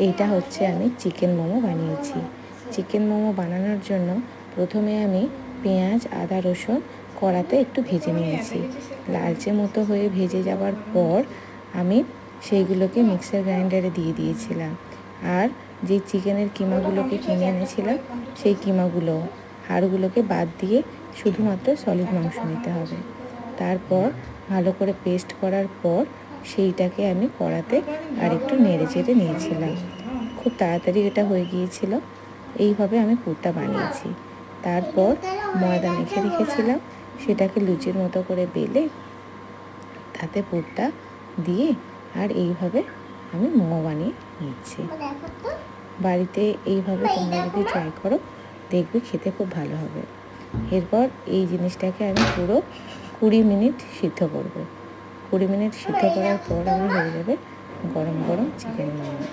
এইটা হচ্ছে আমি চিকেন মোমো বানিয়েছি। চিকেন মোমো বানানোর জন্য প্রথমে আমি পেঁয়াজ, আদা, রসুন কড়াতে একটু ভেজে নিয়েছি। লালচে মতো হয়ে ভেজে যাওয়ার পর আমি সেইগুলোকে মিক্সার গ্রাইন্ডারে দিয়ে দিয়েছিলাম। আর যে চিকেনের কিমাগুলোকে কিনে এনেছিলাম সেই কিমাগুলো, হাড়গুলোকে বাদ দিয়ে শুধুমাত্র সলিড মাংস নিতে হবে। তারপর ভালো করে পেস্ট করার পর সেইটাকে আমি কড়াতে আর একটু নেড়ে চেড়ে নিয়েছিলাম। খুব তাড়াতাড়ি এটা হয়ে গিয়েছিল। এইভাবে আমি পুরটা বানিয়েছি। তারপর ময়দা মেখে রেখেছিলাম, সেটাকে লুচির মতো করে বেলে তাতে পুরটা দিয়ে আর এইভাবে আমি মোমো বানিয়ে নিচ্ছি। বাড়িতে এইভাবে তোমরা যদি ট্রাই করো দেখবে খেতে খুব ভালো হবে। এরপর এই জিনিসটাকে আমি পুরো 20 মিনিট সিদ্ধ করব। 20 মিনিট সিদ্ধ করার পর আমার হয়ে যাবে গরম গরম চিকেন মোমো।